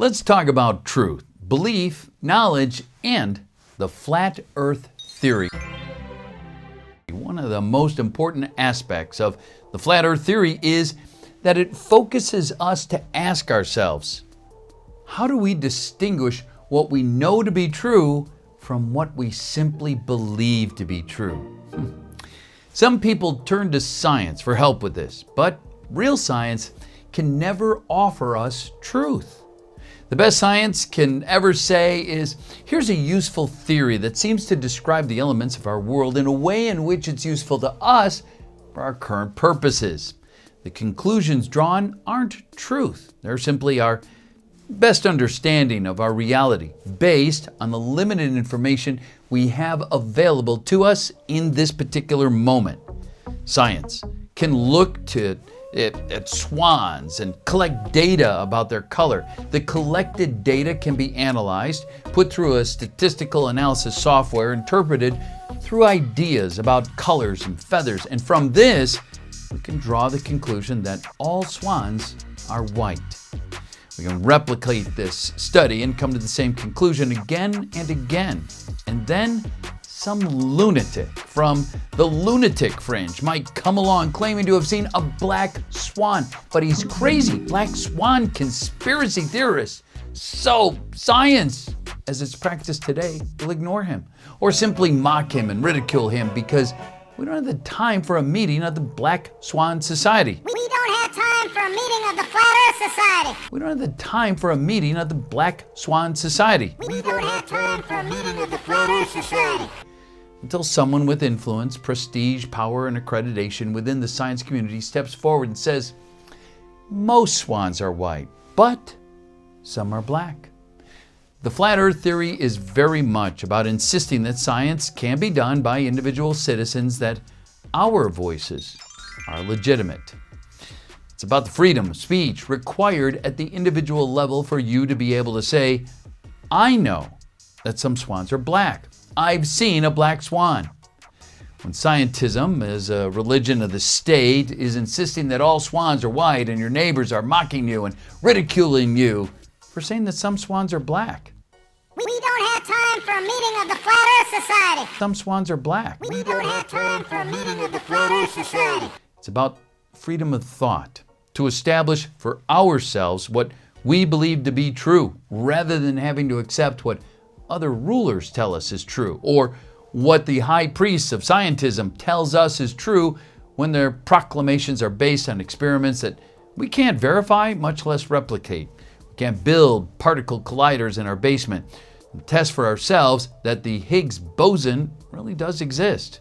Let's talk about truth, belief, knowledge, and the flat earth theory. One of the most important aspects of the flat earth theory is that it focuses us to ask ourselves, how do we distinguish what we know to be true from what we simply believe to be true? Some people turn to science for help with this, but real science can never offer us truth. The best science can ever say is, here's a useful theory that seems to describe the elements of our world in a way in which it's useful to us for our current purposes. The conclusions drawn aren't truth. They're simply our best understanding of our reality based on the limited information we have available to us in this particular moment. Science can look at swans and collect data about their color. The collected data can be analyzed, put through a statistical analysis software, interpreted through ideas about colors and feathers, and from this, we can draw the conclusion that all swans are white. We can replicate this study and come to the same conclusion again and again. And then some lunatic from the lunatic fringe might come along claiming to have seen a black swan, but he's crazy. Black swan conspiracy theorists. So science, as it's practiced today, will ignore him or simply mock him and ridicule him because we don't have the time for a meeting of the Black Swan Society. We don't have time for a meeting of the Flat Earth Society. We don't have the time for a meeting of the Black Swan Society. We don't have time for a meeting of the Flat Earth Society. Until someone with influence, prestige, power, and accreditation within the science community steps forward and says, most swans are white, but some are black. The flat earth theory is very much about insisting that science can be done by individual citizens, that our voices are legitimate. It's about the freedom of speech required at the individual level for you to be able to say, I know that some swans are black. I've seen a black swan. When scientism, as a religion of the state, is insisting that all swans are white and your neighbors are mocking you and ridiculing you for saying that some swans are black. We don't have time for a meeting of the Flat Earth Society. Some swans are black. We don't have time for a meeting of the Flat Earth Society. It's about freedom of thought, to establish for ourselves what we believe to be true, rather than having to accept what other rulers tell us is true, or what the high priests of scientism tells us is true when their proclamations are based on experiments that we can't verify, much less replicate. We can't build particle colliders in our basement and test for ourselves that the Higgs boson really does exist.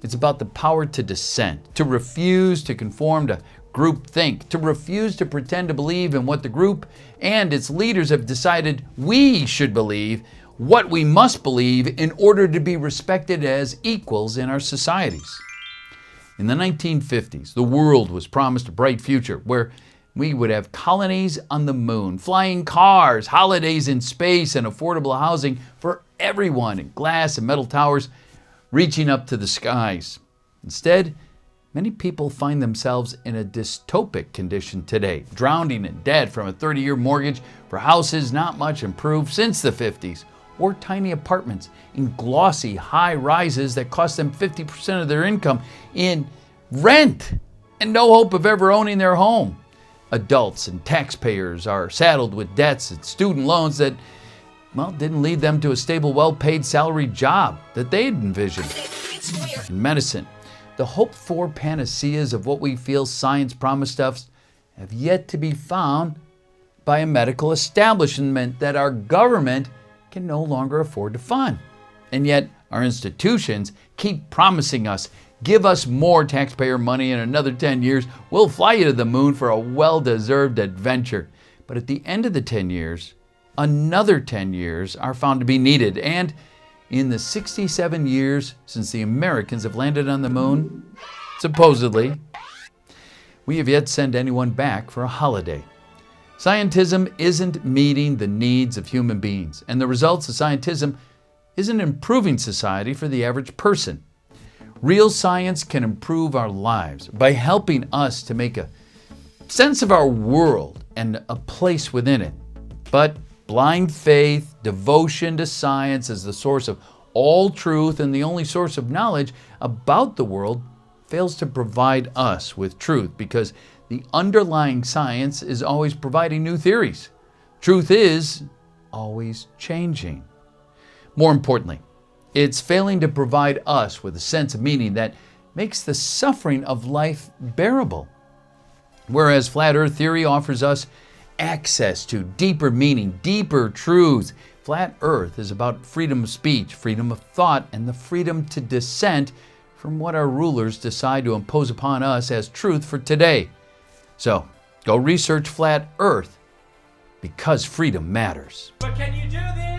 It's about the power to dissent, to refuse to conform to groupthink, to refuse to pretend to believe in what the group and its leaders have decided we should believe, what we must believe in order to be respected as equals in our societies. In the 1950s, the world was promised a bright future where we would have colonies on the moon, flying cars, holidays in space, and affordable housing for everyone, and glass and metal towers reaching up to the skies. Instead, many people find themselves in a dystopic condition today, drowning in debt from a 30-year mortgage for houses not much improved since the 50s, or tiny apartments in glossy high rises that cost them 50% of their income in rent and no hope of ever owning their home. Adults and taxpayers are saddled with debts and student loans that, didn't lead them to a stable, well-paid salary job that they had envisioned. In medicine, the hoped-for panaceas of what we feel science promised us have yet to be found by a medical establishment that our government can no longer afford to fund. And yet, our institutions keep promising us, give us more taxpayer money in another 10 years, we'll fly you to the moon for a well-deserved adventure. But at the end of the 10 years, another 10 years are found to be needed. And in the 67 years since the Americans have landed on the moon, supposedly, we have yet to send anyone back for a holiday. Scientism isn't meeting the needs of human beings, and the results of scientism isn't improving society for the average person. Real science can improve our lives by helping us to make a sense of our world and a place within it. But blind faith, devotion to science as the source of all truth and the only source of knowledge about the world fails to provide us with truth because the underlying science is always providing new theories. Truth is always changing. More importantly, it's failing to provide us with a sense of meaning that makes the suffering of life bearable. Whereas flat earth theory offers us access to deeper meaning, deeper truth. Flat earth is about freedom of speech, freedom of thought, and the freedom to dissent from what our rulers decide to impose upon us as truth for today. So, go research flat earth because freedom matters. But can you do this?